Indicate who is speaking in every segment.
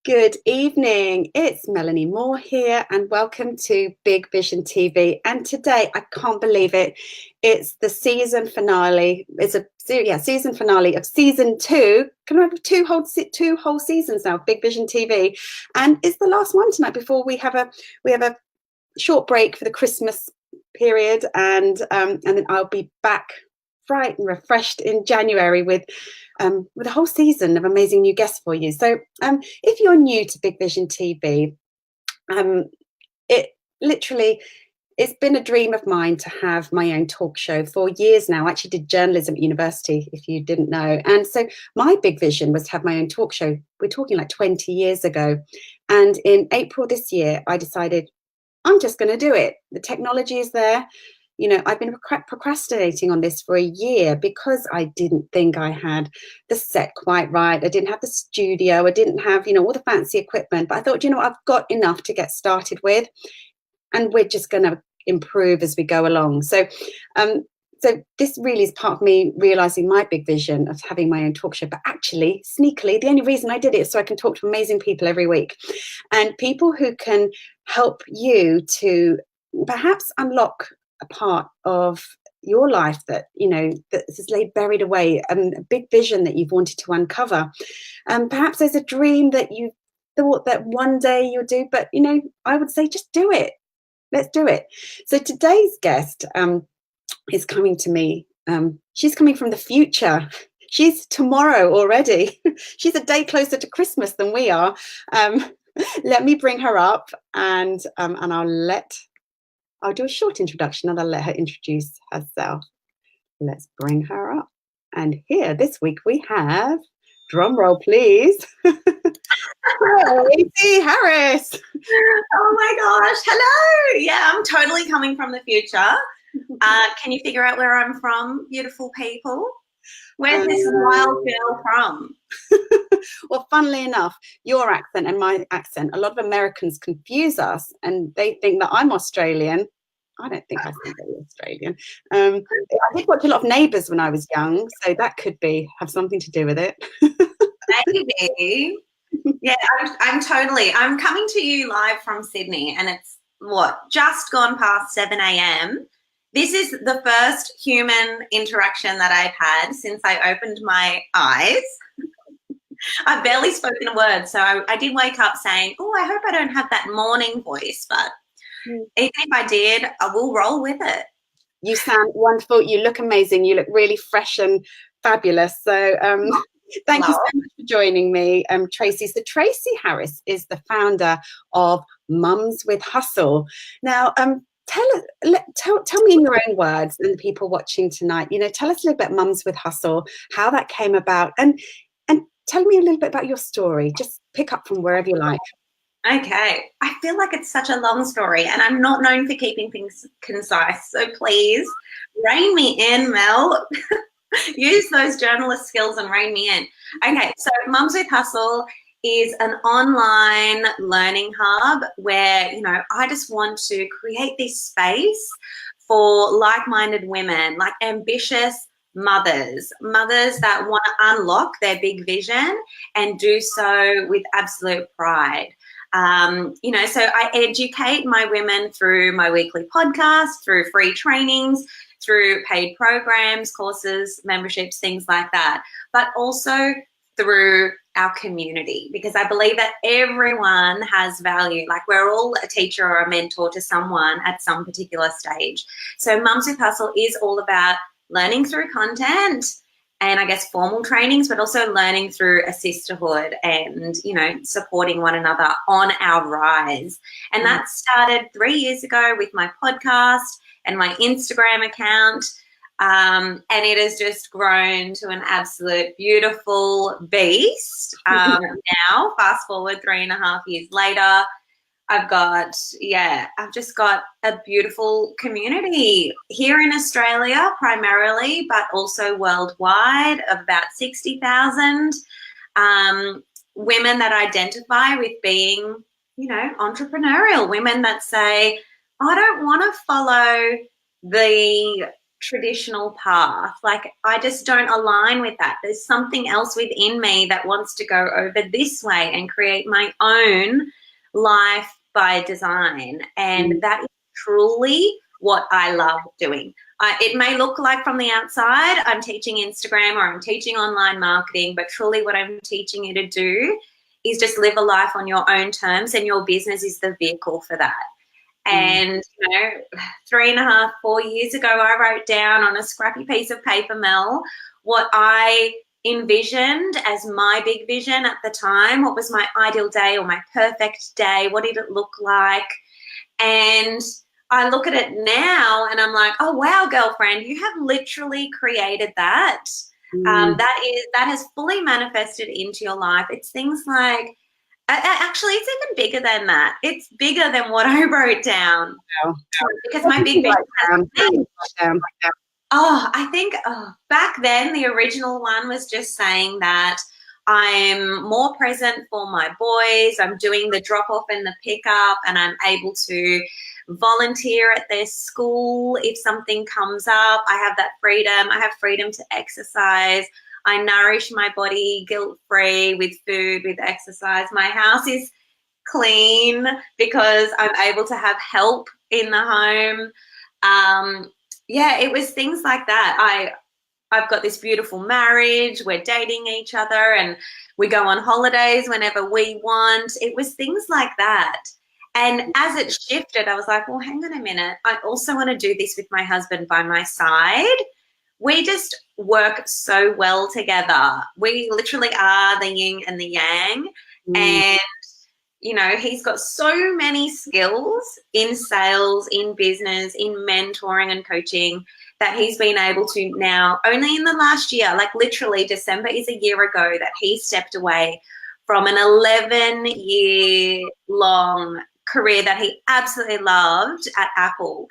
Speaker 1: Good evening. It's Melanie Moore here, and welcome to Big Vision TV. And today, I can't believe it. It's the season finale. It's a season finale of season 2. Can I have two whole seasons now of Big Vision TV? And it's the last one tonight before we have a short break for the Christmas period, and then I'll be back bright and refreshed in January with a whole season of amazing new guests for you. So if you're new to Big Vision TV, it's been a dream of mine to have my own talk show for years now. I actually did journalism at university, if you didn't know. And so my big vision was to have my own talk show. We're talking like 20 years ago. And in April this year, I decided I'm just going to do it. The technology is there. You know, I've been procrastinating on this for a year because I didn't think I had the set quite right. I didn't have the studio. I didn't have, all the fancy equipment. But I thought, I've got enough to get started with. And we're just going to improve as we go along. So this really is part of me realizing my big vision of having my own talk show. But actually, sneakily, the only reason I did it is so I can talk to amazing people every week, and people who can help you to perhaps unlock a part of your life that that is laid buried away, a big vision that you've wanted to uncover. Perhaps there's a dream that you thought that one day you'll do, but I would say just do it. Let's do it. So today's guest is coming to me. She's coming from the future. She's tomorrow already. She's a day closer to Christmas than we are. Let me bring her up, and I'll do a short introduction, and I'll let her introduce herself. Let's bring her up. And here this week we have, drum roll please, Tracy Harris.
Speaker 2: Oh my gosh, hello. Yeah, I'm totally coming from the future. Can you figure out where I'm from, beautiful people? Where's this wild girl from?
Speaker 1: Well, funnily enough, your accent and my accent, a lot of Americans confuse us and they think that I'm Australian. I don't think I'm Australian. I did watch a lot of Neighbours when I was young, so that could have something to do with it.
Speaker 2: Maybe. Yeah, I'm coming to you live from Sydney, and it's just gone past 7 a.m. This is the first human interaction that I've had since I opened my eyes. I've barely spoken a word, so I did wake up saying, oh, I hope I don't have that morning voice, but even if I did, I will roll with it.
Speaker 1: You sound wonderful. You look amazing. You look really fresh and fabulous. So thank you so much for joining me, Tracy. So Tracy Harris is the founder of Mums with Hustle. Now, tell me in your own words, and the people watching tonight, tell us a little bit about Mums with Hustle, how that came about, and tell me a little bit about your story. Just pick up from wherever you like.
Speaker 2: Okay. I feel like it's such a long story, and I'm not known for keeping things concise. So please rein me in, Mel. Use those journalist skills and rein me in. Okay. So Mums with Hustle is an online learning hub where, I just want to create this space for like-minded women, like ambitious mothers that want to unlock their big vision and do so with absolute pride. So I educate my women through my weekly podcast, through free trainings, through paid programs, courses, memberships, things like that, but also through our community, because I believe that everyone has value. Like, we're all a teacher or a mentor to someone at some particular stage. So Mums with Hustle is all about learning through content and, I guess, formal trainings, but also learning through a sisterhood and, supporting one another on our rise. And that started 3 years ago with my podcast and my Instagram account. And it has just grown to an absolute beautiful beast. Now, fast forward 3.5 years later, I've just got a beautiful community here in Australia primarily, but also worldwide, of about 60,000 women that identify with being, entrepreneurial, women that say, I don't want to follow the traditional path. Like, I just don't align with that. There's something else within me that wants to go over this way and create my own life by design. And that is truly what I love doing. It may look like from the outside I'm teaching Instagram or I'm teaching online marketing, but truly what I'm teaching you to do is just live a life on your own terms, and your business is the vehicle for that. And, 3.5, 4 years ago, I wrote down on a scrappy piece of paper, Mel, what I envisioned as my big vision at the time. What was my ideal day or my perfect day? What did it look like? And I look at it now and I'm like, oh, wow, girlfriend, you have literally created that. That has fully manifested into your life. It's things like, actually, it's even bigger than that. It's bigger than what I wrote down.
Speaker 1: Wow.
Speaker 2: Because my big vision has been, I think back then the original one was just saying that I'm more present for my boys. I'm doing the drop off and the pickup, and I'm able to volunteer at their school if something comes up. I have that freedom. I have freedom to exercise. I nourish my body guilt-free with food, with exercise. My house is clean because I'm able to have help in the home. It was things like that. I've got this beautiful marriage. We're dating each other and we go on holidays whenever we want. It was things like that. And as it shifted, I was like, well, hang on a minute. I also want to do this with my husband by my side. We just work so well together. We literally are the yin and the yang. And, he's got so many skills in sales, in business, in mentoring and coaching that he's been able to now, only in the last year, like literally December is a year ago that he stepped away from an 11-year long career that he absolutely loved at Apple.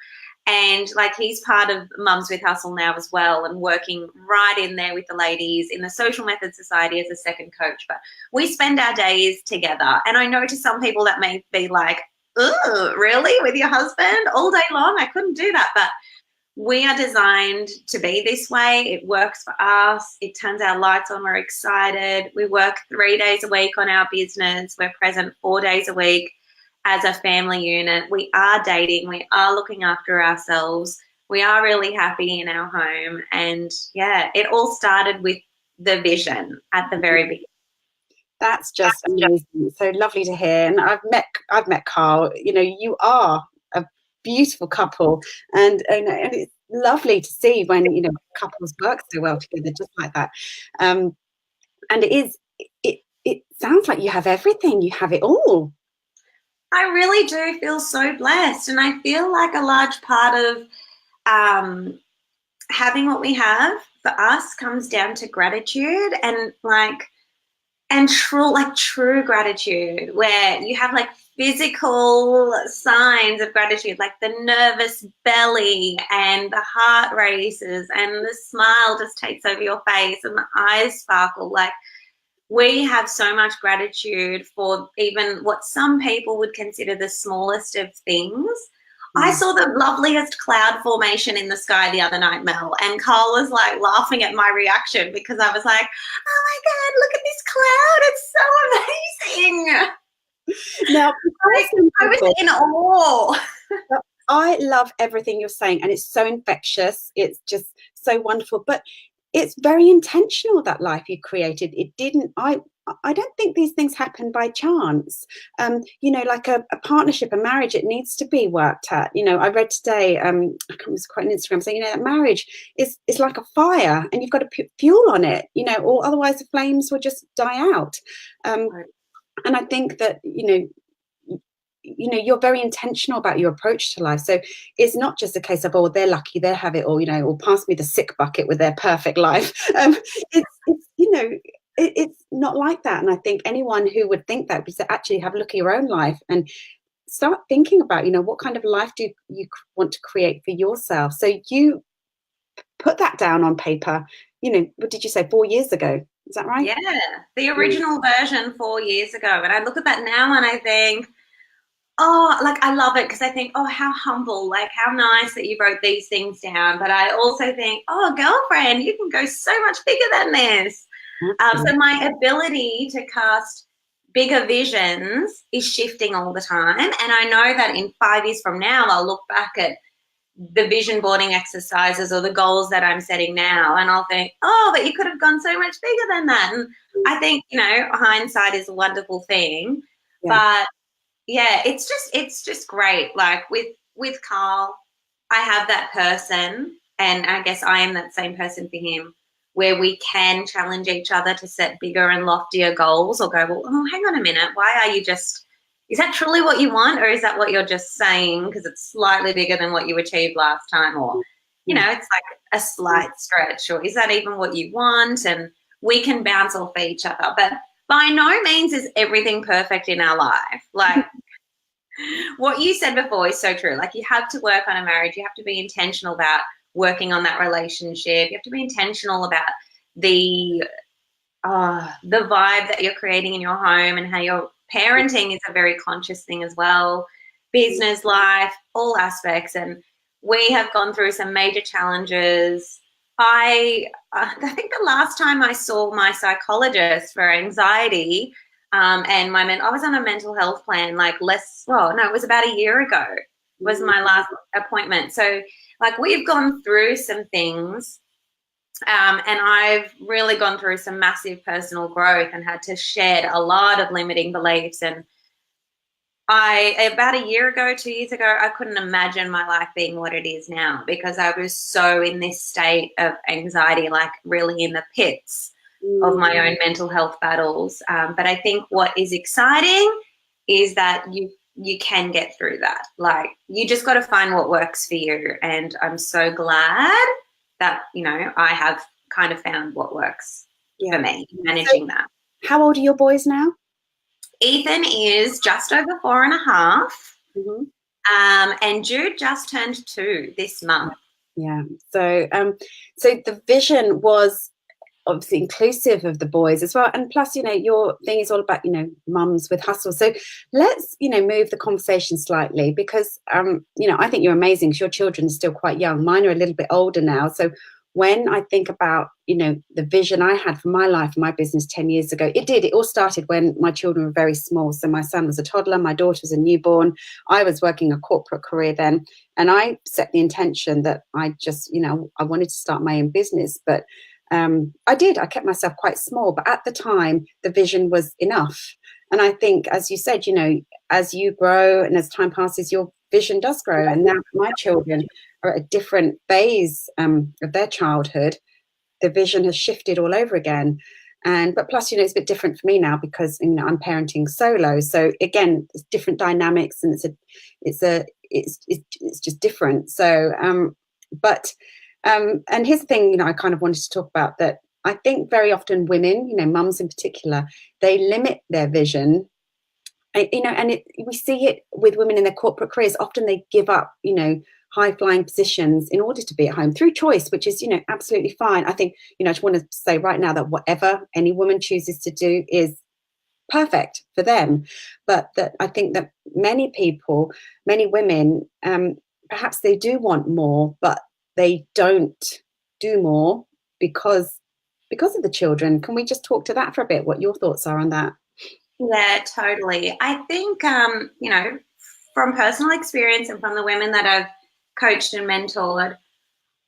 Speaker 2: And like, he's part of Mums with Hustle now as well, and working right in there with the ladies in the Social Method Society as a second coach. But we spend our days together. And I know to some people that may be like, oh, really? With your husband all day long? I couldn't do that. But we are designed to be this way. It works for us. It turns our lights on. We're excited. We work 3 days a week on our business. We're present 4 days a week as a family unit. We are dating. We are looking after ourselves. We are really happy in our home. And it all started with the vision at the very beginning.
Speaker 1: That's just amazing. So lovely to hear. And I've met Carl. You are a beautiful couple, and it's lovely to see when couples work so well together, just like that. And it sounds like you have everything. You have it all.
Speaker 2: I really do feel so blessed, and I feel like a large part of having what we have for us comes down to gratitude and true gratitude, where you have like physical signs of gratitude, like the nervous belly and the heart races and the smile just takes over your face and the eyes sparkle. Like, we have so much gratitude for even what some people would consider the smallest of things. I saw the loveliest cloud formation in the sky the other night, Mel, and Carl was like laughing at my reaction because I was like, oh my God, look at this cloud. It's so amazing.
Speaker 1: Now,
Speaker 2: I was in awe.
Speaker 1: I love everything you're saying, and it's so infectious. It's just so wonderful. But it's very intentional, that life you created. It didn't, I don't think these things happen by chance. Like a partnership, a marriage, it needs to be worked at. I read today, it was quite an Instagram saying, that marriage is like a fire, and you've got to put fuel on it, or otherwise the flames will just die out. And I think that, you're very intentional about your approach to life. So it's not just a case of, oh, they're lucky, they have it all, or pass me the sick bucket with their perfect life. It's not like that. And I think anyone who would think that would say, actually have a look at your own life and start thinking about, what kind of life do you want to create for yourself. So you put that down on paper, what did you say, 4 years ago? Is that right?
Speaker 2: Yeah, the original version 4 years ago. And I look at that now and I think, Oh, like I love it because I think, oh, how humble, like how nice that you wrote these things down. But I also think, oh, girlfriend, you can go so much bigger than this. So
Speaker 1: Absolutely.
Speaker 2: my ability to cast bigger visions is shifting all the time. And I know that in 5 years from now, I'll look back at the vision boarding exercises or the goals that I'm setting now, and I'll think, oh, but you could have gone so much bigger than that. And I think, hindsight is a wonderful thing.
Speaker 1: Yeah.
Speaker 2: But yeah, it's just great. Like with Carl, I have that person, and I guess I am that same person for him, where we can challenge each other to set bigger and loftier goals, or go, well, oh, hang on a minute, why are you just? Is that truly what you want, or is that what you're just saying because it's slightly bigger than what you achieved last time, or
Speaker 1: Yeah.
Speaker 2: it's like a slight stretch, or is that even what you want? And we can bounce off each other, but by no means is everything perfect in our life. Like what you said before is so true. Like you have to work on a marriage. You have to be intentional about working on that relationship. You have to be intentional about the the vibe that you're creating in your home, and how you're parenting is a very conscious thing as well. Business life, all aspects. And we have gone through some major challenges. I think the last time I saw my psychologist for anxiety, and I was on a mental health plan, like it was about a year ago was my last appointment. So like we've gone through some things, and I've really gone through some massive personal growth and had to shed a lot of limiting beliefs. And about a year ago, 2 years ago, I couldn't imagine my life being what it is now, because I was so in this state of anxiety, like really in the pits of my own mental health battles. But I think what is exciting is that you can get through that. Like you just got to find what works for you. And I'm so glad that, I have kind of found what works for me, managing that.
Speaker 1: How old are your boys now?
Speaker 2: Ethan is just over 4.5.
Speaker 1: Mm-hmm.
Speaker 2: And Jude just turned 2 this month.
Speaker 1: Yeah. So the vision was obviously inclusive of the boys as well, and plus, your thing is all about, mums with hustle. So let's, move the conversation slightly, because I think you're amazing, because your children are still quite young. Mine are a little bit older now. So when I think about, the vision I had for my life, my business 10 years ago, it all started when my children were very small. So my son was a toddler, my daughter was a newborn. I was working a corporate career then, and I set the intention that I just, I wanted to start my own business. But I kept myself quite small, but at the time the vision was enough. And I think, as you said, as you grow and as time passes, your vision does grow. And now my children are at a different phase of their childhood. The vision has shifted all over again. But plus, it's a bit different for me now, because I'm parenting solo. So again, it's different dynamics, and it's just different. So and here's the thing, I kind of wanted to talk about that. I think very often women, mums in particular, they limit their vision. We see it with women in their corporate careers. Often they give up, high-flying positions in order to be at home through choice, which is, absolutely fine. I think, I just want to say right now that whatever any woman chooses to do is perfect for them. But that I think that many people, many women, perhaps they do want more, but they don't do more because of the children. Can we just talk to that for a bit? What your thoughts are on that?
Speaker 2: Yeah, totally. I think, from personal experience and from the women that I've coached and mentored,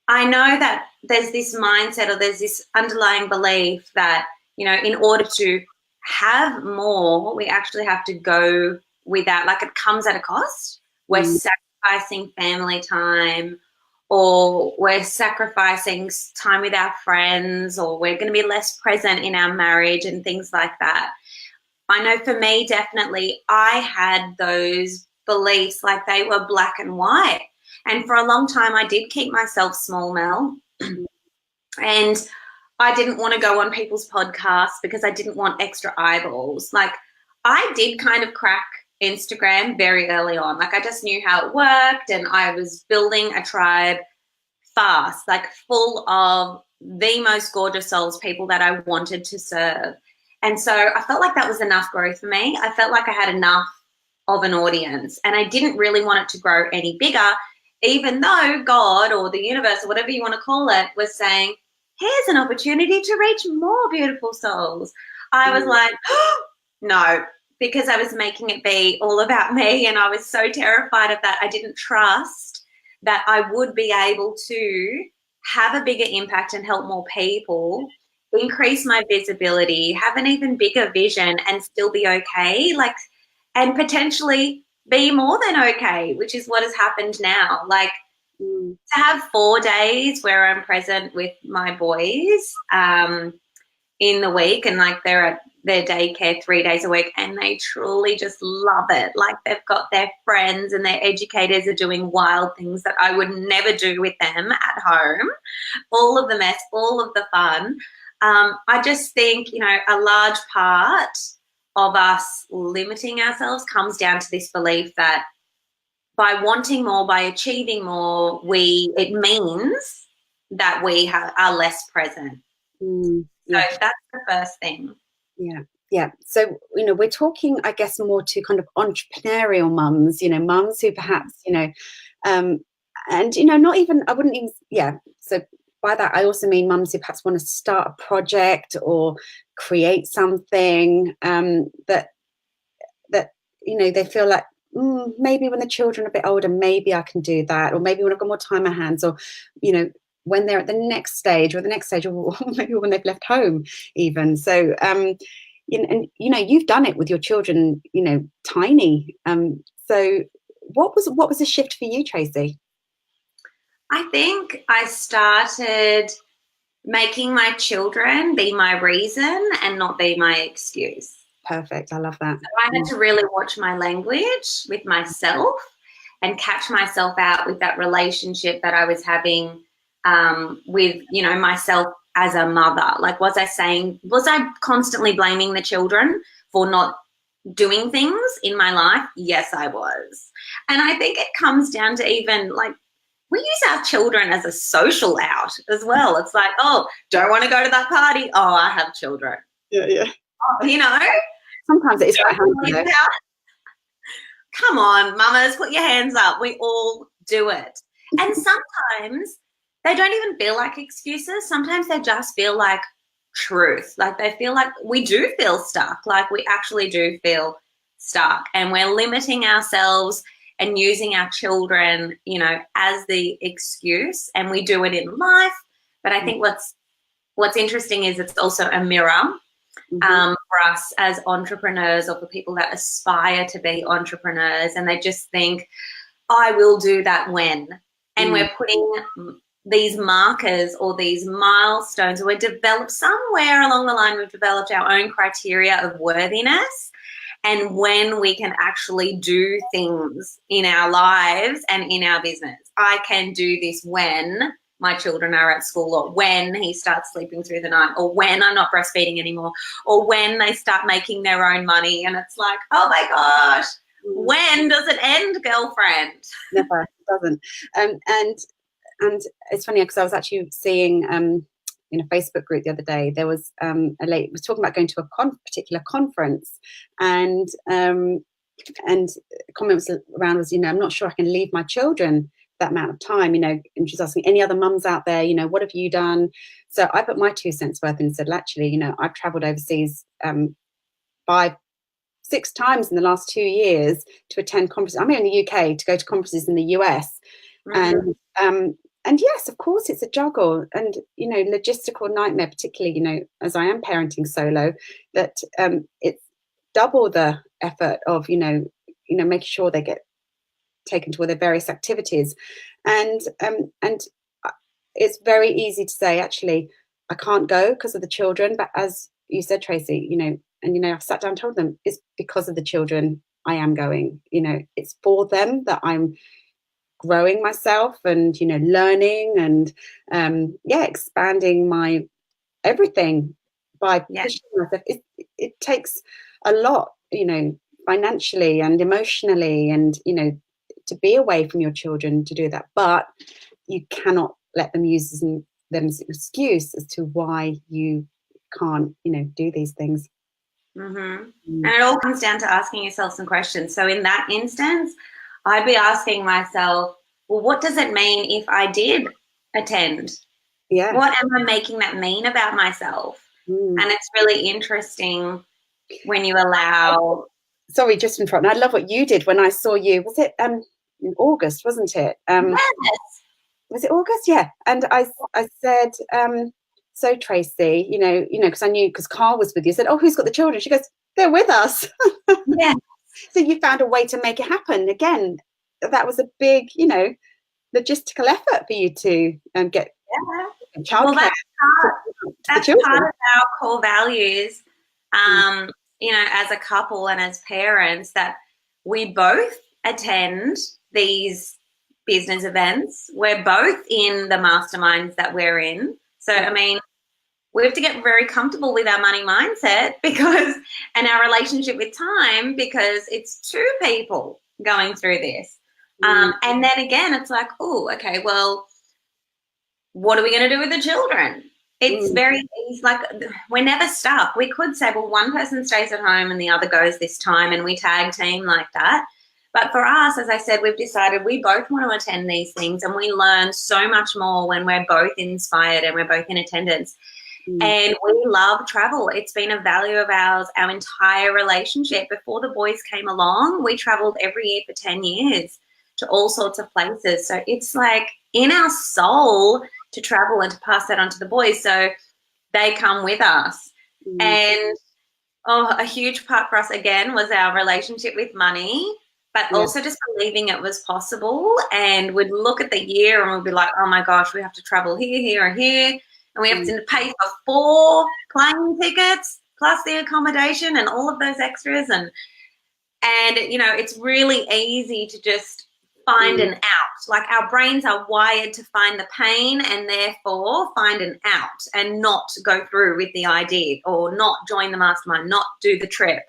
Speaker 2: I know that there's this mindset, or there's this underlying belief that, in order to have more, we actually have to go without, like it comes at a cost. We're sacrificing family time, or we're sacrificing time with our friends, or we're going to be less present in our marriage and things like that. I know for me, definitely, I had those beliefs like they were black and white. And for a long time, I did keep myself small, Mel. And I didn't want to go on people's podcasts because I didn't want extra eyeballs. Like I did kind of crack Instagram very early on. Like I just knew how it worked, and I was building a tribe fast, like full of the most gorgeous souls, people that I wanted to serve. And so I felt like that was enough growth for me. I felt like I had enough of an audience. And I didn't really want it to grow any bigger, even though God or the universe or whatever you want to call it was saying, here's an opportunity to reach more beautiful souls. I was like, oh, no, because I was making it be all about me, and I was so terrified of that. I didn't trust that I would be able to have a bigger impact and help more people, increase my visibility, have an even bigger vision, and still be okay, like, and potentially be more than okay, which is what has happened now. Like, to have 4 days where I'm present with my boys in the week, and like they're at their daycare 3 days a week, and they truly just love it. Like, they've got their friends and their educators are doing wild things that I would never do with them at home. All of the mess, all of the fun. I just think, you know, a large part of us limiting ourselves comes down to this belief that by wanting more, by achieving more, it means that we are less present.
Speaker 1: Yeah.
Speaker 2: So that's the first thing.
Speaker 1: Yeah. So, you know, we're talking, I guess, more to kind of entrepreneurial mums, you know, mums who perhaps, you know, and, you know, not even, I wouldn't even, so by that, I also mean mums who perhaps want to start a project or create something that, you know, they feel like, maybe when the children are a bit older, maybe I can do that, or maybe when I've got more time on my hands, or, you know, when they're at the next stage, or maybe when they've left home even. So, and, you know, you've done it with your children, you know, tiny. So what was the shift for you, Tracy?
Speaker 2: I think I started making my children be my reason and not be my excuse.
Speaker 1: Perfect. I love that.
Speaker 2: So I had to really watch my language with myself and catch myself out with that relationship that I was having with, you know, myself as a mother. Like, was I constantly blaming the children for not doing things in my life? Yes, I was. And I think it comes down to even, like, we use our children as a social out as well. It's like, oh, don't want to go to that party? Oh, I have children.
Speaker 1: Yeah.
Speaker 2: Oh, you know?
Speaker 1: Sometimes it is quite handy.
Speaker 2: Come on, mamas, put your hands up. We all do it. And sometimes they don't even feel like excuses. Sometimes they just feel like truth. Like, they feel like we do feel stuck. Like, we actually do feel stuck, and we're limiting ourselves and using our children, you know, as the excuse. And we do it in life. But I think what's interesting is it's also a mirror for us as entrepreneurs, or for people that aspire to be entrepreneurs, and they just think, I will do that when. And we're putting these markers or these milestones, or we've developed somewhere along the line, we've developed our own criteria of worthiness, and when we can actually do things in our lives and in our business. I can do this when my children are at school, or when he starts sleeping through the night, or when I'm not breastfeeding anymore, or when they start making their own money. And it's like, oh my gosh, when does it end, girlfriend?
Speaker 1: Never, it doesn't. And it's funny because I was actually seeing in a Facebook group the other day, there was a lady was talking about going to a particular conference, and comment was around was, you know, I'm not sure I can leave my children that amount of time, you know, and she's asking any other mums out there, you know, what have you done? So I put my 2 cents worth and said, well, actually, you know, I've traveled overseas 5-6 times in the last 2 years to attend conferences. I'm here in the UK to go to conferences in the US. And yes, of course, it's a juggle and, you know, logistical nightmare, particularly, you know, as I am parenting solo, that it's double the effort of, you know, making sure they get taken to all their various activities. And it's very easy to say, actually, I can't go because of the children. But as you said, Tracy, you know, and, you know, I've sat down and told them it's because of the children I am going. You know, it's for them that I'm growing myself and, you know, learning and expanding my everything by pushing myself. It takes a lot, you know, financially and emotionally, and, you know, to be away from your children to do that, but you cannot let them use them as an excuse as to why you can't, you know, do these things.
Speaker 2: And it all comes down to asking yourself some questions. So in that instance, I'd be asking myself, well, what does it mean if I did attend?
Speaker 1: Yeah.
Speaker 2: What am I making that mean about myself? And it's really interesting when you allow.
Speaker 1: Sorry, just in front. I love what you did when I saw you. Was it in August, wasn't it?
Speaker 2: Yes.
Speaker 1: Was it August? Yeah. And I said, so Tracy, because I knew, because Carl was with you. I said, oh, who's got the children? She goes, they're with us.
Speaker 2: Yeah.
Speaker 1: So you found a way to make it happen. Again, that was a big, logistical effort for you to get childcare.
Speaker 2: Well, that's part of our core values, as a couple and as parents, that we both attend these business events. We're both in the masterminds that we're in. So, I mean, we have to get very comfortable with our money mindset and our relationship with time, because it's two people going through this. And then again, it's like, oh, okay, well, what are we going to do with the children? It's like we're never stuck. We could say, well, one person stays at home and the other goes this time, and we tag team like that. But for us, as I said, we've decided we both want to attend these things, and we learn so much more when we're both inspired and we're both in attendance. And we love travel. It's been a value of ours our entire relationship. Before the boys came along, we traveled every year for 10 years to all sorts of places. So it's like in our soul to travel and to pass that on to the boys. So they come with us. And a huge part for us, again, was our relationship with money, but also just believing it was possible. And we'd look at the year and we'd be like, oh my gosh, we have to travel here, here, and here. And we have to pay for 4 plane tickets plus the accommodation and all of those extras. And it's really easy to just find an out. Like our brains are wired to find the pain and therefore find an out and not go through with the idea or not join the mastermind, not do the trip.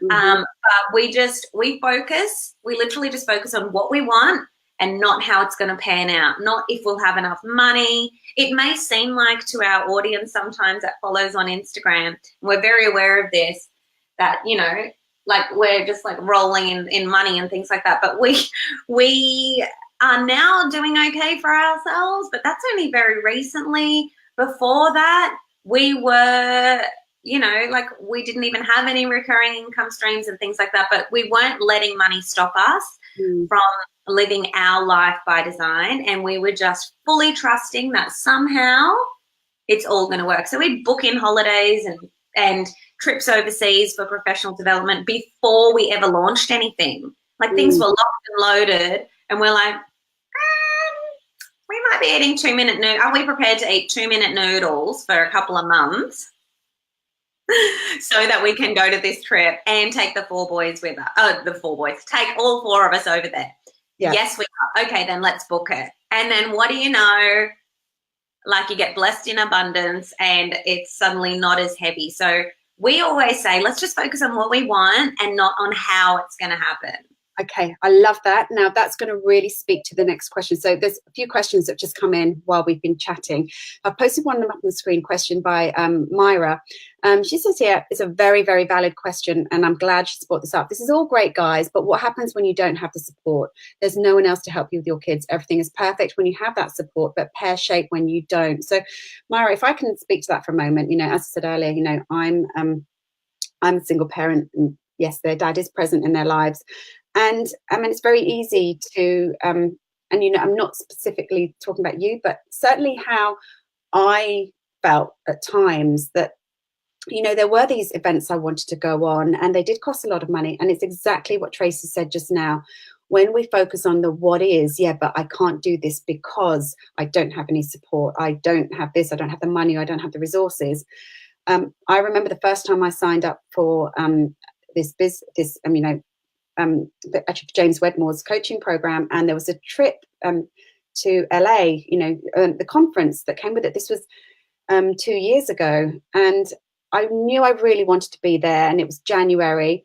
Speaker 2: But we literally just focus on what we want and not how it's going to pan out, not if we'll have enough money. It may seem like to our audience sometimes that follows on Instagram, we're very aware of this, that, like we're just like rolling in money and things like that. But we are now doing okay for ourselves, but that's only very recently. Before that, we were, like we didn't even have any recurring income streams and things like that, but we weren't letting money stop us from living our life by design. And we were just fully trusting that somehow it's all going to work. So we'd book in holidays and trips overseas for professional development before we ever launched anything. Like things were locked and loaded, and we're like, we might be eating 2-minute noodles. Are we prepared to eat 2-minute noodles for a couple of months so that we can go to this trip and take the 4 boys with us? Take all 4 of us over there. Yeah. Yes, we are. Okay, then let's book it. And then what do you know? Like you get blessed in abundance and it's suddenly not as heavy. So we always say, let's just focus on what we want and not on how it's going to happen.
Speaker 1: Okay, I love that. Now that's going to really speak to the next question. So there's a few questions that have just come in while we've been chatting. I've posted one of them up on the screen, question by Myra. She says here, it's a very, very valid question, and I'm glad she brought this up. This is all great, guys, but what happens when you don't have the support? There's no one else to help you with your kids. Everything is perfect when you have that support, but pear-shaped when you don't. So Myra, if I can speak to that for a moment, as I said earlier, I'm a single parent, and yes, their dad is present in their lives. And I mean, it's very easy to, and I'm not specifically talking about you, but certainly how I felt at times that, there were these events I wanted to go on and they did cost a lot of money. And it's exactly what Tracy said just now. When we focus on the what is, but I can't do this because I don't have any support. I don't have this. I don't have the money. I don't have the resources. I remember the first time I signed up for actually James Wedmore's coaching program, and there was a trip to LA, the conference that came with it. This was 2 years ago, and I knew I really wanted to be there, and it was January,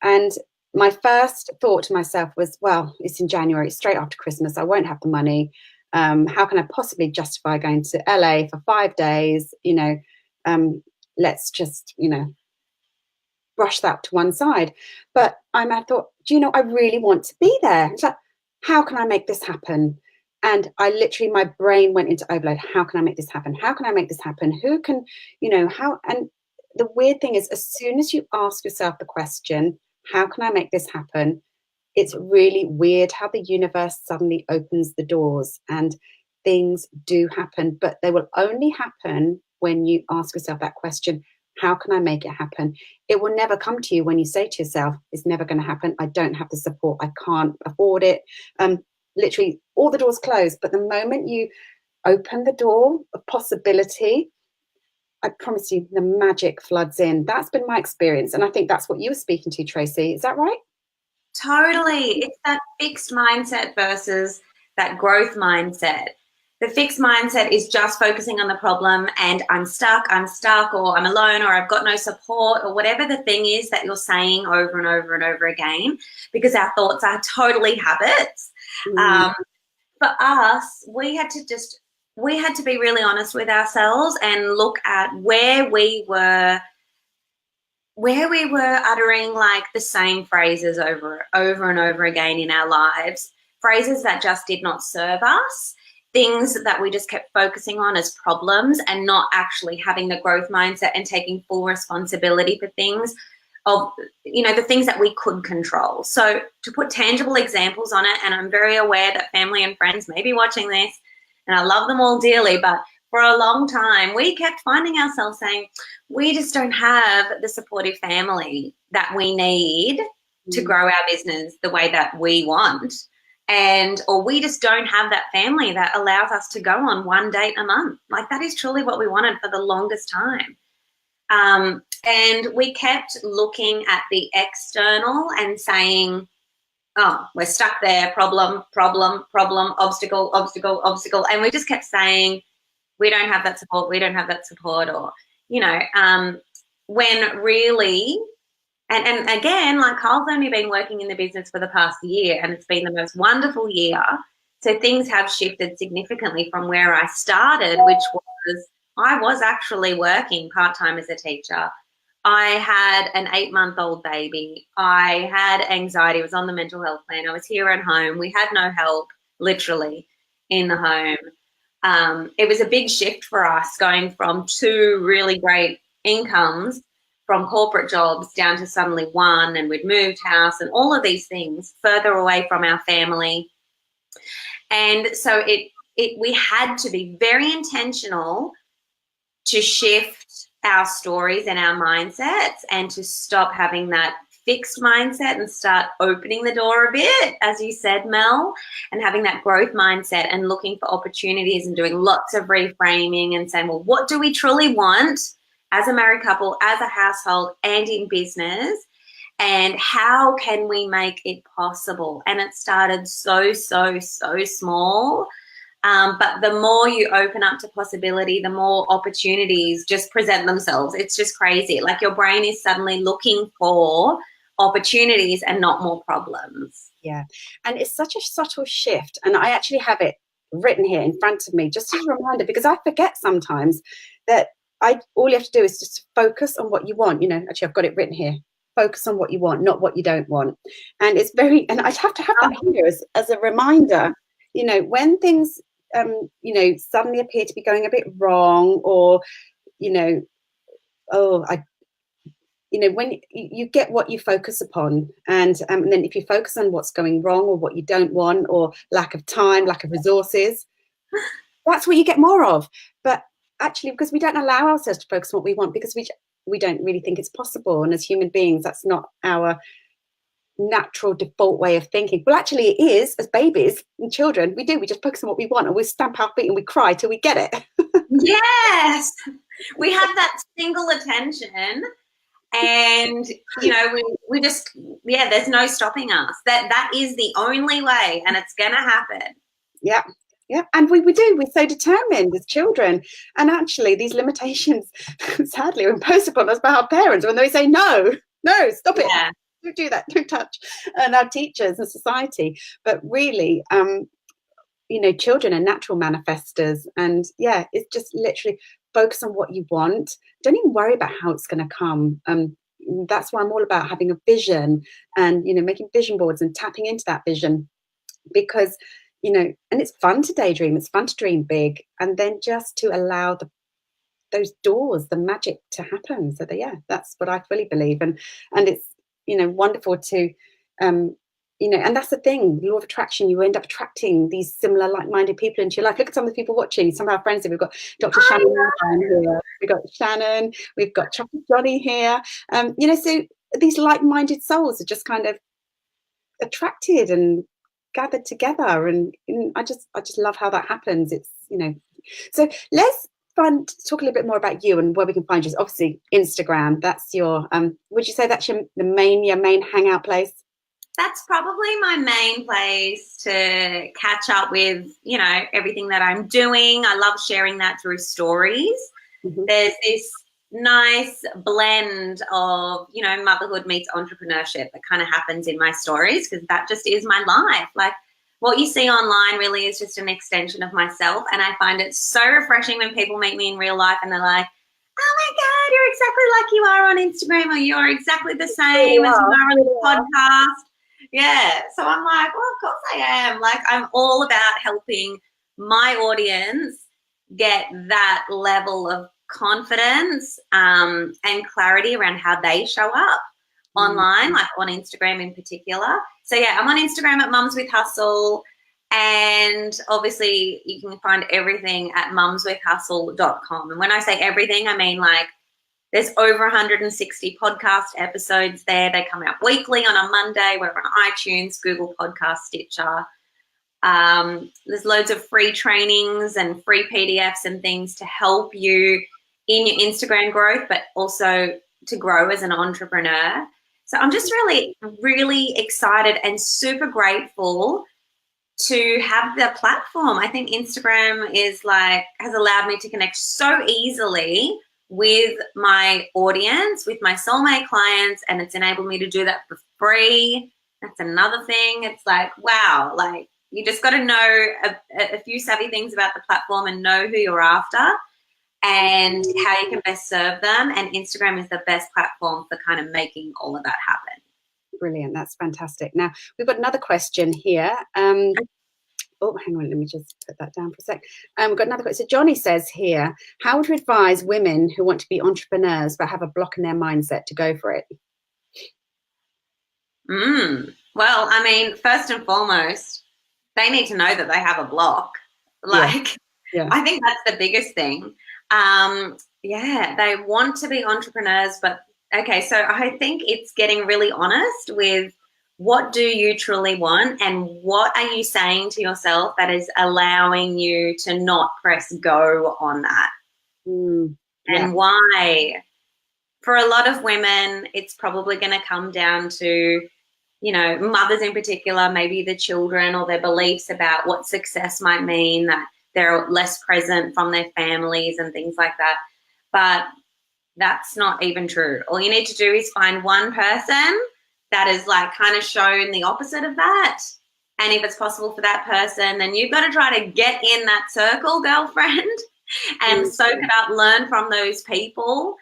Speaker 1: and my first thought to myself was, well, it's in January, it's straight after Christmas, I won't have the money. How can I possibly justify going to LA for 5 days? Let's just, brush that to one side. But I thought, do you know, I really want to be there. It's like, how can I make this happen? And I literally, my brain went into overload. How can I make this happen? How can I make this happen? Who can, you know, how? And the weird thing is, as soon as you ask yourself the question, how can I make this happen? It's really weird how the universe suddenly opens the doors and things do happen, but they will only happen when you ask yourself that question, how can I make it happen? It will never come to you when you say to yourself, it's never going to happen. I don't have the support. I can't afford it. Literally all the doors close. But the moment you open the door of possibility, I promise you, the magic floods in. That's been my experience. And I think that's what you were speaking to, Tracy. Is that right?
Speaker 2: Totally. It's that fixed mindset versus that growth mindset. The fixed mindset is just focusing on the problem and I'm stuck, or I'm alone, or I've got no support, or whatever the thing is that you're saying over and over and over again, because our thoughts are totally habits. For us, we had to be really honest with ourselves and look at where we were uttering like the same phrases over and over again in our lives, phrases that just did not serve us, things that we just kept focusing on as problems and not actually having the growth mindset and taking full responsibility for things of, you know, the things that we could control. So to put tangible examples on it, and I'm very aware that family and friends may be watching this, and I love them all dearly, but for a long time, we kept finding ourselves saying, we just don't have the supportive family that we need to grow our business the way that we want. Or we just don't have that family that allows us to go on one date a month. Like that is truly what we wanted for the longest time. And we kept looking at the external and saying, oh, we're stuck there, problem, obstacle. And we just kept saying, we don't have that support, or, you know, when really, and again, like Carl's only been working in the business for the past year and it's been the most wonderful year. So things have shifted significantly from where I started, which was, I was actually working part-time as a teacher. I had an 8-month-old baby. I had anxiety. I was on the mental health plan. I was here at home. We had no help, literally, in the home. It was a big shift for us going from 2 really great incomes from corporate jobs down to suddenly 1, and we'd moved house and all of these things further away from our family. And so we had to be very intentional to shift our stories and our mindsets and to stop having that fixed mindset and start opening the door a bit, as you said, Mel, and having that growth mindset and looking for opportunities and doing lots of reframing and saying, well, what do we truly want as a married couple, as a household, and in business? And how can we make it possible? And it started so small. But the more you open up to possibility, the more opportunities just present themselves. It's just crazy. Like your brain is suddenly looking for opportunities and not more problems.
Speaker 1: Yeah. And it's such a subtle shift. And I actually have it written here in front of me, just as a reminder, because I forget sometimes that all you have to do is just focus on what you want. You know, actually, I've got it written here. Focus on what you want, not what you don't want. And it's and I'd have to have that here as a reminder, you know, when things, you know, suddenly appear to be going a bit wrong, or, you know, when you get what you focus upon, and then if you focus on what's going wrong or what you don't want, or lack of time, lack of resources, that's what you get more of. But actually, because we don't allow ourselves to focus on what we want, because we don't really think it's possible. And as human beings, that's not our natural default way of thinking. Well, actually it is. As babies and children, we just focus on what we want, and we stamp our feet and we cry till we get it.
Speaker 2: Yes, we have that single attention, and you know, we just, yeah, there's no stopping us. That is the only way, and it's gonna happen.
Speaker 1: Yeah. And we're so determined as children, and actually these limitations sadly are imposed upon us by our parents when they say no, stop it.
Speaker 2: Yeah.
Speaker 1: Don't do that, don't touch, and our teachers and society. But really, you know, children are natural manifestors, and it's just literally focus on what you want. Don't even worry about how it's going to come. that's why I'm all about having a vision and, you know, making vision boards and tapping into that vision, because, you know, and it's fun to daydream, it's fun to dream big, and then just to allow those doors, the magic to happen. So that, yeah, that's what I fully believe. And it's, you know, wonderful to, you know, and that's the thing, law of attraction, you end up attracting these similar like-minded people into your life. Look at some of the people watching, some of our friends. We've got Dr. Shannon here, we've got Shannon, we've got Chocolate Johnny here. You know, so these like-minded souls are just kind of attracted and gathered together, and I just love how that happens. It's, you know, so let's talk a little bit more about you and where we can find you. Obviously Instagram, that's your would you say that's your main hangout place?
Speaker 2: That's probably my main place to catch up with, you know, everything that I'm doing. I love sharing that through stories. There's this nice blend of, you know, motherhood meets entrepreneurship that kind of happens in my stories, because that just is my life. Like, what you see online really is just an extension of myself, and I find it so refreshing when people meet me in real life and they're like, oh my God, you're exactly like you are on Instagram, or you're exactly the same as you are on the podcast. Yeah, so I'm like, well, of course I am. Like, I'm all about helping my audience get that level of confidence and clarity around how they show up online, like on Instagram in particular. So yeah, I'm on Instagram at Mums with Hustle, and obviously you can find everything at mumswithhustle.com. And when I say everything, I mean, like, there's over 160 podcast episodes there. They come out weekly on a Monday. We're on iTunes, Google Podcast, Stitcher. There's loads of free trainings and free PDFs and things to help you in your Instagram growth, but also to grow as an entrepreneur. So I'm just really, really excited and super grateful to have the platform. I think Instagram has allowed me to connect so easily with my audience, with my soulmate clients, and it's enabled me to do that for free. That's another thing. It's like, wow, like, you just got to know a few savvy things about the platform and know who you're after and how you can best serve them. And Instagram is the best platform for kind of making all of that happen.
Speaker 1: Brilliant. That's fantastic. Now, we've got another question here. Oh, hang on, let me just put that down for a sec. We've got another question. So Johnny says here, how would you advise women who want to be entrepreneurs but have a block in their mindset to go for it?
Speaker 2: Well, I mean, first and foremost, they need to know that they have a block. Like, yeah. I think that's the biggest thing. Yeah, they want to be entrepreneurs, but okay, so I think it's getting really honest with what do you truly want and what are you saying to yourself that is allowing you to not press go on that. And why? For a lot of women, it's probably going to come down to, you know, mothers in particular, maybe the children or their beliefs about what success might mean, that they're less present from their families and things like that. But that's not even true. All you need to do is find one person that is like kind of shown the opposite of that. And if it's possible for that person, then you've got to try to get in that circle, girlfriend, and soak it up, learn from those people.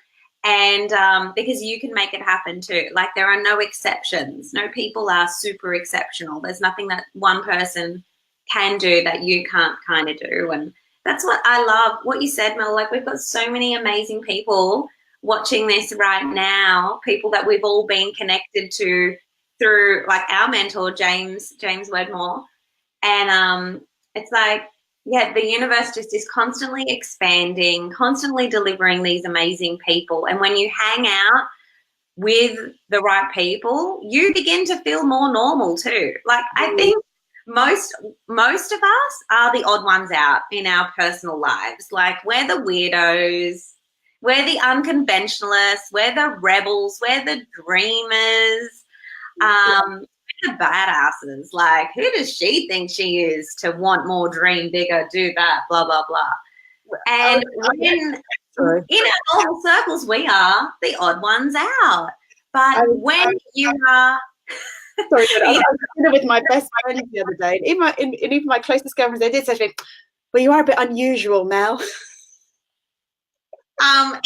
Speaker 2: And because you can make it happen too. Like, there are no exceptions. No people are super exceptional. There's nothing that one person can do that you can't kind of do. And that's what I love, what you said, Mel. Like, we've got so many amazing people watching this right now, people that we've all been connected to through, like, our mentor, James Wedmore. And it's like, yeah, the universe just is constantly expanding, constantly delivering these amazing people. And when you hang out with the right people, you begin to feel more normal too. Like, I think most of us are the odd ones out in our personal lives. Like, we're the weirdos, we're the unconventionalists, we're the rebels, we're the dreamers, we're the badasses. Like, who does she think she is to want more, dream bigger, do that, blah, blah, blah. And in our normal circles, we are the odd ones out. But when you are...
Speaker 1: Sorry, I was with my best friend the other day, and even my closest girlfriends, they did say to me, well, you are a bit unusual, Mel.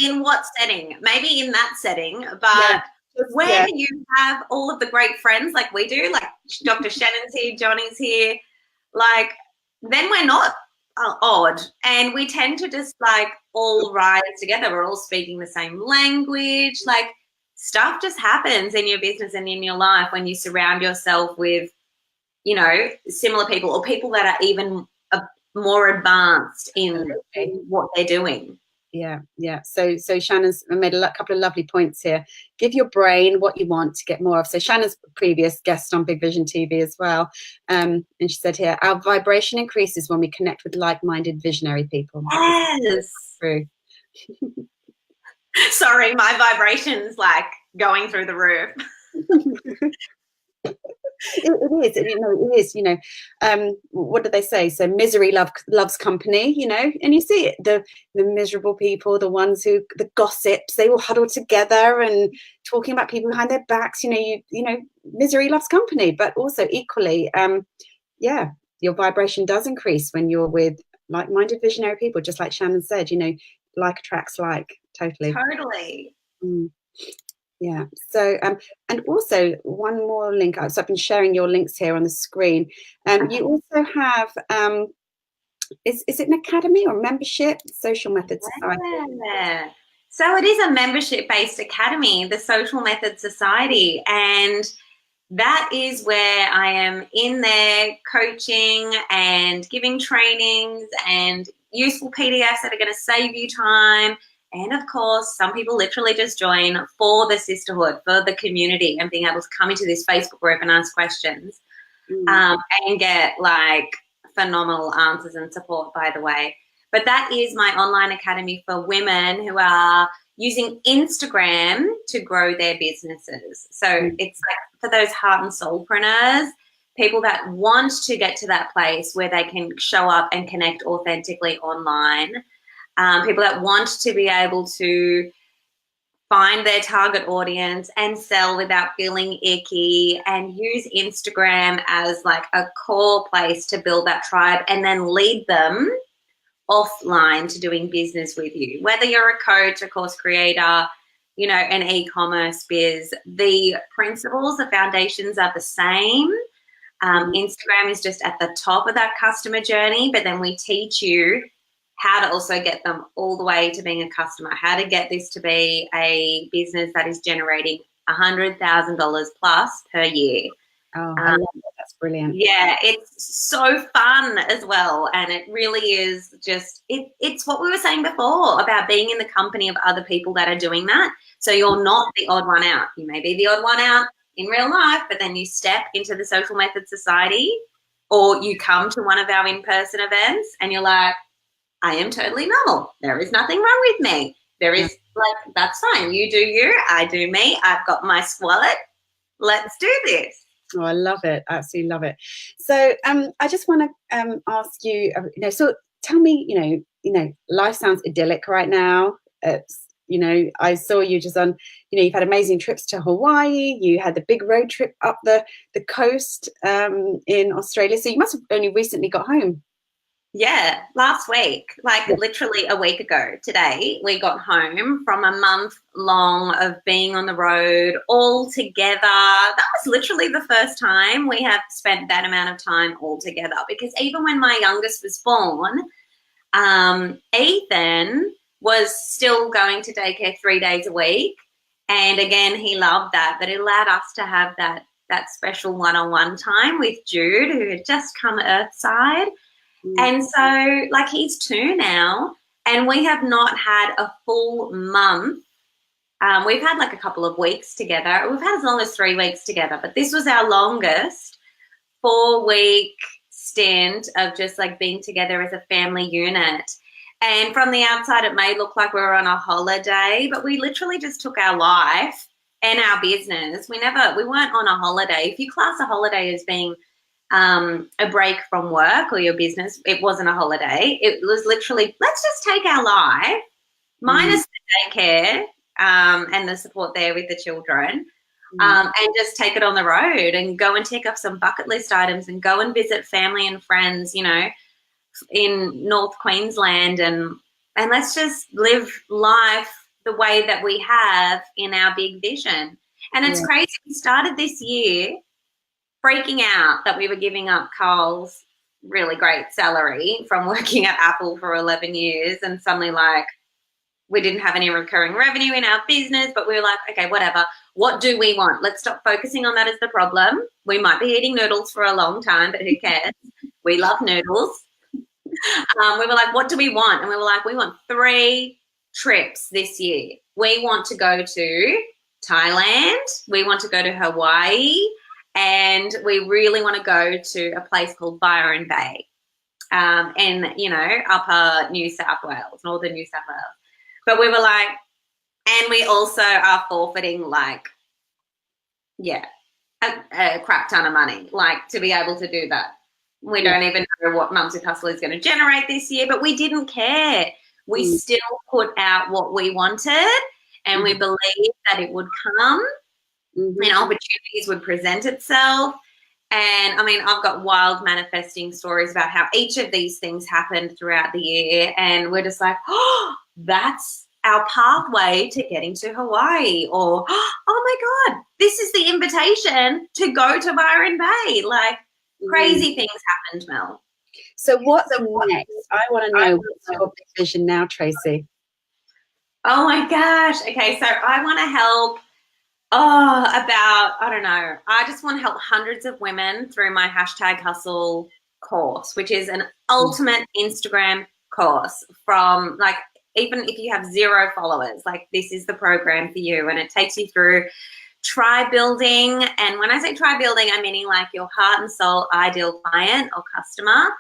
Speaker 2: In what setting? Maybe in that setting, but when you have all of the great friends like we do, like Dr. Shannon's here, Johnny's here, like then we're not odd, and we tend to just like all rise together. We're all speaking the same language. Like stuff just happens in your business and in your life when you surround yourself with, you know, similar people or people that are even more advanced in what they're doing.
Speaker 1: Yeah. So Shannon's made a couple of lovely points here. Give your brain what you want to get more of. So Shannon's previous guest on Big Vision TV as well. And she said here, our vibration increases when we connect with like-minded visionary people.
Speaker 2: Yes.
Speaker 1: True.
Speaker 2: Sorry, my vibration's like going through the roof.
Speaker 1: It is, you know, what do they say? So misery loves company, you know, and you see it, the miserable people, the ones who, the gossips, they all huddle together and talking about people behind their backs, you know, misery loves company. But also equally, yeah, your vibration does increase when you're with like-minded visionary people, just like Shannon said, you know, like attracts like. Totally. Yeah. So, and also one more link. So I've been sharing your links here on the screen. You also have, is it an academy or membership? Social Method Society.
Speaker 2: Yeah. So it is a membership-based academy, the Social Method Society, and that is where I am in there coaching and giving trainings and useful PDFs that are going to save you time. And of course, some people literally just join for the sisterhood, for the community, and being able to come into this Facebook group and ask questions and get like phenomenal answers and support, by the way. But that is my online academy for women who are using Instagram to grow their businesses. So it's like for those heart and soulpreneurs, people that want to get to that place where they can show up and connect authentically online. People that want to be able to find their target audience and sell without feeling icky, and use Instagram as like a core place to build that tribe and then lead them offline to doing business with you. Whether you're a coach, a course creator, you know, an e-commerce biz, the principles, the foundations are the same. Instagram is just at the top of that customer journey, but then we teach you how to also get them all the way to being a customer, how to get this to be a business that is generating $100,000 plus per year.
Speaker 1: Oh, I love that. That's brilliant.
Speaker 2: Yeah, it's so fun as well. And it really is just, it's what we were saying before about being in the company of other people that are doing that. So you're not the odd one out. You may be the odd one out in real life, but then you step into the Social Method Society, or you come to one of our in-person events and you're like, I am totally normal. There is nothing wrong with me. There is like, that's fine. You do you, I do me. I've got my squalid. Let's do this.
Speaker 1: Oh, I love it. Absolutely love it. So I just want to ask you, so tell me, you know, life sounds idyllic right now. It's, you know, I saw you just on, you know, you've had amazing trips to Hawaii. You had the big road trip up the coast in Australia. So you must have only recently got home.
Speaker 2: Yeah, last week, like literally a week ago today, we got home from a month long of being on the road all together. That was literally the first time we have spent that amount of time all together, because even when my youngest was born, Ethan was still going to daycare 3 days a week. And again, he loved that, but it allowed us to have that special one-on-one time with Jude, who had just come earthside. And so, like, he's 2 now, and we have not had a full month. We've had like a couple of weeks together. We've had as long as 3 weeks together, but this was our longest 4-week stint of just like being together as a family unit. And from the outside, it may look like we were on a holiday, but we literally just took our life and our business. We weren't on a holiday. If you class a holiday as being a break from work or your business, it wasn't a holiday. It was literally, let's just take our life, minus the daycare and the support there with the children, and just take it on the road and go and tick off some bucket list items and go and visit family and friends, you know, in North Queensland, and let's just live life the way that we have in our big vision. And it's crazy. We started this year freaking out that we were giving up Carl's really great salary from working at Apple for 11 years, and suddenly like we didn't have any recurring revenue in our business, but we were like, okay, whatever. What do we want? Let's stop focusing on that as the problem. We might be eating noodles for a long time, but who cares? We love noodles. We were like, what do we want? And we were like, we want 3 trips this year. We want to go to Thailand. We want to go to Hawaii. And we really want to go to a place called Byron Bay in, you know, upper New South Wales, northern New South Wales. But we were like, and we also are forfeiting like, a crap ton of money, like to be able to do that. We don't even know what Mums with Hustle is going to generate this year, but we didn't care. We still put out what we wanted, and we believed that it would come and opportunities would present itself. And I mean, I've got wild manifesting stories about how each of these things happened throughout the year, and we're just like, oh, that's our pathway to getting to Hawaii, or oh my God, this is the invitation to go to Byron Bay. Like crazy things happened, Mel.
Speaker 1: So what's next? I want to know what's your big vision now, Tracy?
Speaker 2: Oh my gosh. Okay, so I want to help I don't know. I just want to help hundreds of women through my #Hustle course, which is an ultimate Instagram course from like, even if you have 0 followers, like this is the program for you. And it takes you through tribe building. And when I say tribe building, I'm meaning like your heart and soul ideal client or customer,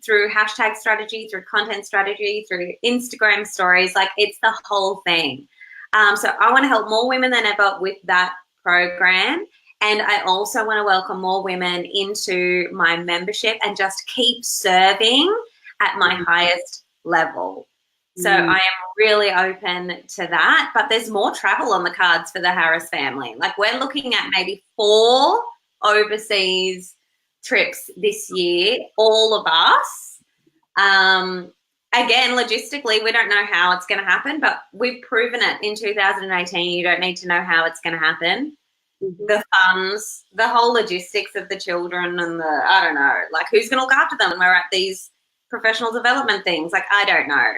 Speaker 2: through hashtag strategy, through content strategy, through Instagram stories. Like it's the whole thing. So I want to help more women than ever with that program. And I also want to welcome more women into my membership and just keep serving at my highest level. So I am really open to that. But there's more travel on the cards for the Harris family. Like we're looking at maybe 4 overseas trips this year, all of us. Again, logistically, we don't know how it's going to happen, but we've proven it in 2018. You don't need to know how it's going to happen. The funds, the whole logistics of the children and I don't know, like who's going to look after them when we're at these professional development things? Like, I don't know.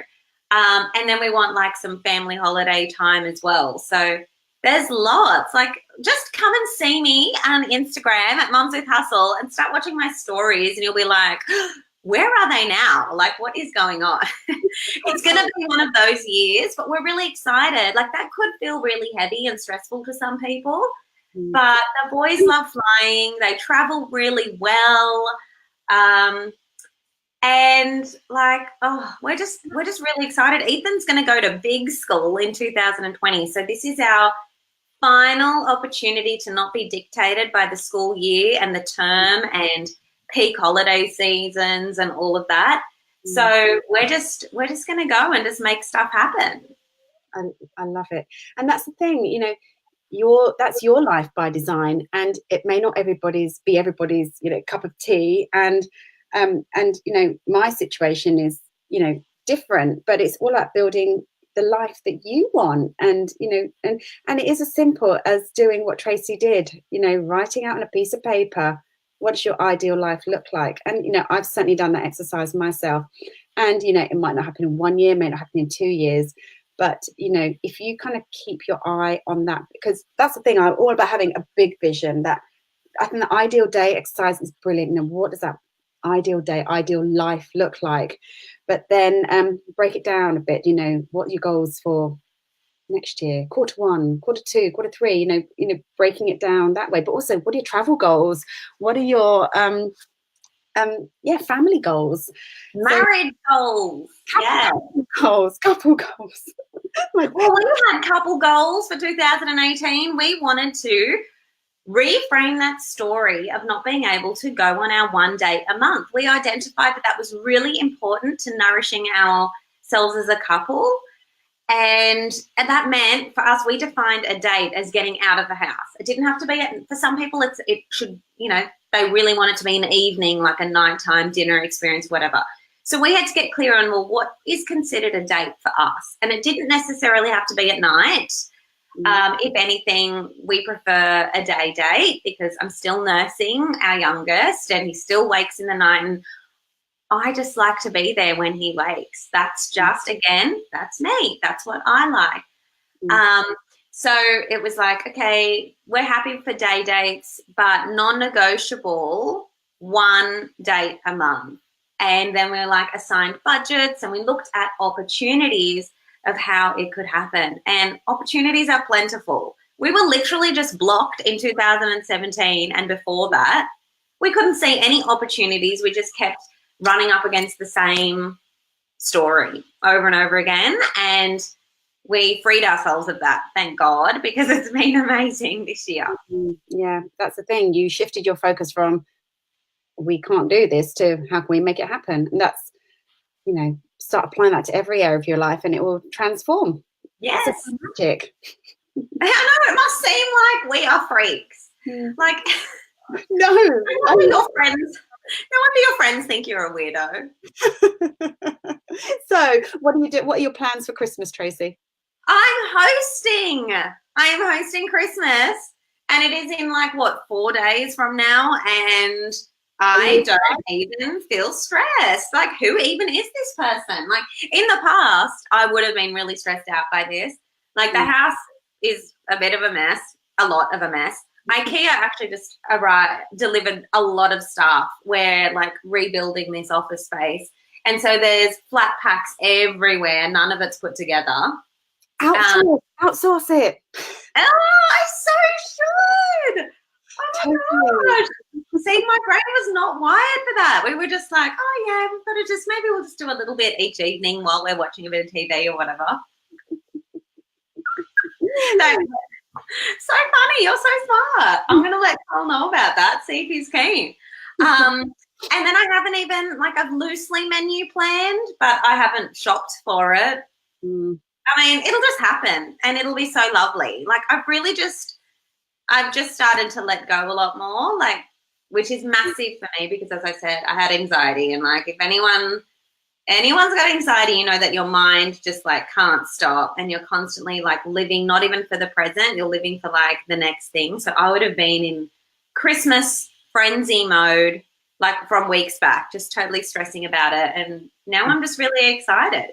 Speaker 2: And then we want like some family holiday time as well. So there's lots. Like just come and see me on Instagram at Mums with Hustle and start watching my stories, and you'll be like, where are they now? Like, what is going on? It's going to be one of those years, but we're really excited. Like, that could feel really heavy and stressful to some people, but the boys love flying. They travel really well. And like, we're just really excited. Ethan's going to go to big school in 2020. So this is our final opportunity to not be dictated by the school year and the term and peak holiday seasons and all of that. So we're just going to go and just make stuff happen.
Speaker 1: I love it. And that's the thing, you know, that's your life by design, and it may not be everybody's, you know, cup of tea. And you know, my situation is, you know, different, but it's all about building the life that you want. And, you know, and it is as simple as doing what Tracy did, you know, writing out on a piece of paper, what does your ideal life look like? And, you know, I've certainly done that exercise myself. And, you know, it might not happen in 1 year, may not happen in 2 years. But, you know, if you kind of keep your eye on that, because that's the thing, I'm all about having a big vision. That I think the ideal day exercise is brilliant. You know, what does that ideal day, ideal life look like? But then break it down a bit, you know, what are your goals for next year, Q1, Q2, Q3, you know, breaking it down that way. But also, what are your travel goals? What are your family goals,
Speaker 2: marriage goals,
Speaker 1: couple goals.
Speaker 2: Well, we had couple goals for 2018. We wanted to reframe that story of not being able to go on our 1 date a month. We identified that was really important to nourishing ourselves as a couple. And that meant for us, we defined a date as getting out of the house. It didn't have to be, for some people, it should, you know, they really want it to be an evening, like a nighttime dinner experience, whatever. So we had to get clear on, well, what is considered a date for us? And it didn't necessarily have to be at night. If anything, we prefer a day date because I'm still nursing our youngest and he still wakes in the night, and I just like to be there when he wakes. That's just, again, that's me. That's what I like. So it was like, okay, we're happy for day dates, but non-negotiable, one date a month. And then we like assigned budgets and we looked at opportunities of how it could happen. And opportunities are plentiful. We were literally just blocked in 2017, and before that, we couldn't see any opportunities. We just kept running up against the same story over and over again. And we freed ourselves of that, thank God, because it's been amazing this year.
Speaker 1: Yeah, that's the thing. You shifted your focus from we can't do this to how can we make it happen? And that's, you know, start applying that to every area of your life and it will transform.
Speaker 2: Yes.
Speaker 1: It's magic.
Speaker 2: I know, it must seem like we are freaks. Like,
Speaker 1: no
Speaker 2: wonder your friends think you're a weirdo.
Speaker 1: So what do you do? What are your plans for Christmas, Tracy?
Speaker 2: I am hosting Christmas, and it is in like 4 days from now, and I don't even feel stressed. Like, who even is this person? Like, in the past, I would have been really stressed out by this. Like, the house is a bit of a mess, a lot of a mess. IKEA actually just delivered a lot of stuff. We're like rebuilding this office space. And so there's flat packs everywhere. None of it's put together.
Speaker 1: Outsource it.
Speaker 2: Oh, I so should. Oh my gosh. See, my brain was not wired for that. We were just like, oh yeah, we've got to maybe we'll just do a little bit each evening while we're watching a bit of TV or whatever. So funny, you're so smart. I'm going to let Carl know about that, see if he's keen. And then I haven't even, like, I've loosely menu planned, but I haven't shopped for it. I mean, it'll just happen and it'll be so lovely. Like, I've just started to let go a lot more, like, which is massive for me because, as I said, I had anxiety, and like, if anyone's got anxiety, you know that your mind just like can't stop and you're constantly like living, not even for the present, you're living for like the next thing. So I would have been in Christmas frenzy mode like from weeks back, just totally stressing about it. And now I'm just really excited.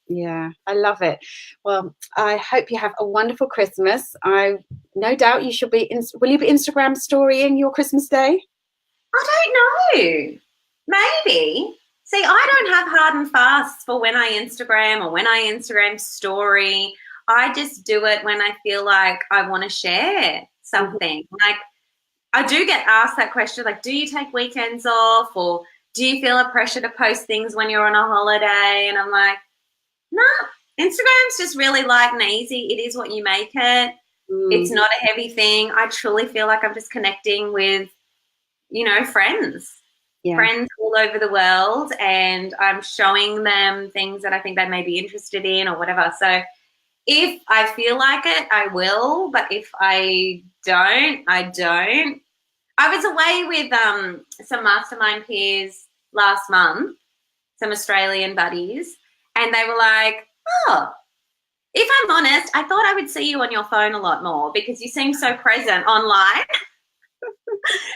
Speaker 1: Yeah, I love it. Well, I hope you have a wonderful Christmas. I no doubt you should be. Will you be Instagram storying your Christmas day?
Speaker 2: I don't know. Maybe. See, I don't have hard and fasts for when I Instagram or when I Instagram story. I just do it when I feel like I want to share something. Like, I do get asked that question, like, do you take weekends off, or do you feel a pressure to post things when you're on a holiday? And I'm like, no, Instagram's just really light and easy. It is what you make it. It's not a heavy thing. I truly feel like I'm just connecting with, you know, friends all over the world, and I'm showing them things that I think they may be interested in or whatever. So if I feel like it, I will, but if I don't, I don't. I was away with some mastermind peers last month, some Australian buddies, and they were like, oh, if I'm honest, I thought I would see you on your phone a lot more because you seem so present online.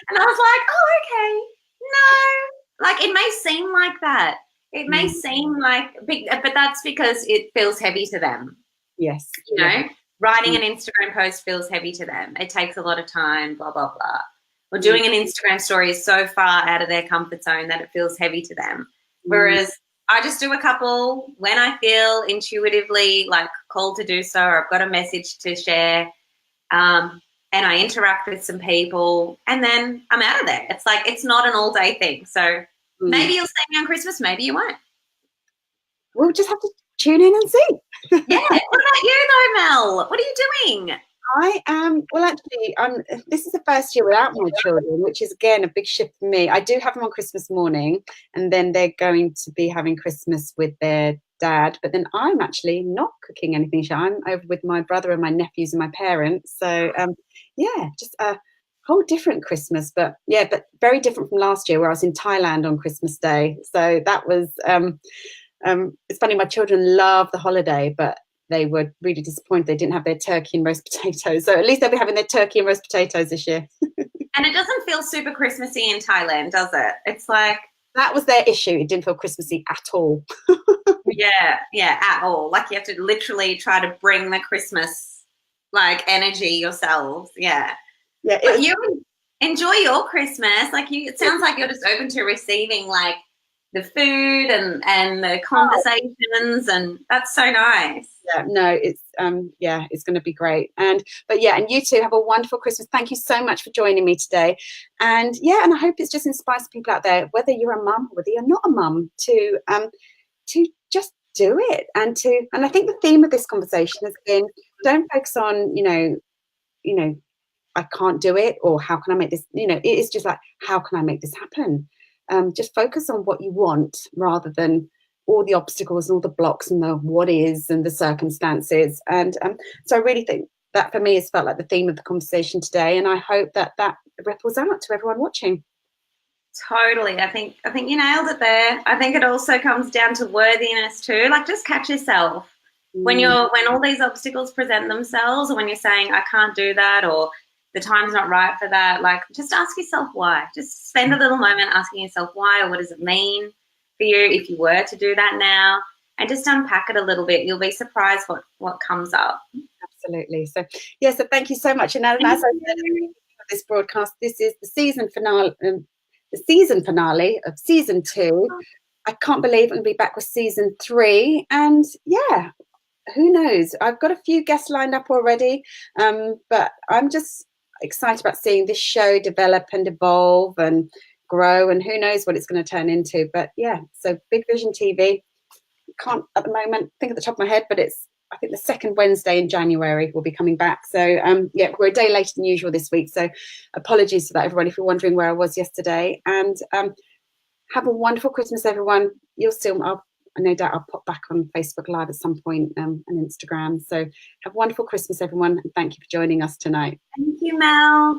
Speaker 2: And I was like, oh, okay. No, like, it may seem like that. It may seem like, but that's because it feels heavy to them.
Speaker 1: Yes.
Speaker 2: You know, writing an Instagram post feels heavy to them. It takes a lot of time, blah, blah, blah. Or doing an Instagram story is so far out of their comfort zone that it feels heavy to them. Whereas I just do a couple when I feel intuitively like called to do so, or I've got a message to share. And I interact with some people, and then I'm out of there. It's like, it's not an all-day thing. So maybe you'll see me on Christmas, maybe you won't.
Speaker 1: We'll just have to tune in and see.
Speaker 2: Yeah. What about you though, Mel? What are you doing?
Speaker 1: I am, well, actually, this is the first year without my children, which is, again, a big shift for me. I do have them on Christmas morning, and then they're going to be having Christmas with their dad, but then I'm actually not cooking anything. I'm over with my brother and my nephews and my parents. So, just a whole different Christmas, but very different from last year where I was in Thailand on Christmas Day. So that was, it's funny, my children love the holiday, but they were really disappointed they didn't have their turkey and roast potatoes. So at least they'll be having their turkey and roast potatoes this year.
Speaker 2: And it doesn't feel super Christmassy in Thailand, does it? It's like,
Speaker 1: that was their issue. It didn't feel Christmassy at all.
Speaker 2: yeah, at all. Like you have to literally try to bring the Christmas like energy yourselves. Yeah. But you enjoy your Christmas. Like it sounds like you're just open to receiving like the food and the conversations, and that's so nice.
Speaker 1: Yeah, no, it's it's going to be great. And you two have a wonderful Christmas. Thank you so much for joining me today. And and I hope it's just inspires people out there, whether you're a mum, whether you're not a mum, to just do it. And I think the theme of this conversation has been, don't focus on, I can't do it, or how can I make this, it is just like, how can I make this happen? Just focus on what you want rather than all the obstacles and all the blocks and the what is and the circumstances. And so I really think that for me has felt like the theme of the conversation today, and I hope that ripples out to everyone watching.
Speaker 2: Totally. I think you nailed it there. I think it also comes down to worthiness too. Like, just catch yourself when all these obstacles present themselves, or when you're saying I can't do that, or the time's not right for that. Like, just ask yourself why. Just spend a little moment asking yourself why, or what does it mean for you if you were to do that now, and just unpack it a little bit. You'll be surprised what comes up.
Speaker 1: Absolutely. So thank you so much. And as I said for this broadcast, this is the season finale. The season finale of season 2. I can't believe I'm going to be back with season 3. And who knows? I've got a few guests lined up already, but I'm just excited about seeing this show develop and evolve and grow, and who knows what it's going to turn into. But so Big Vision TV, can't at the moment think at the top of my head, but it's, I think, the second Wednesday in January we'll be coming back. So we're a day later than usual this week, so apologies for that, everyone, if you're wondering where I was yesterday. And have a wonderful Christmas, everyone. No doubt I'll pop back on Facebook Live at some point, and Instagram. So have a wonderful Christmas, everyone, and thank you for joining us tonight.
Speaker 2: Thank you, Mel.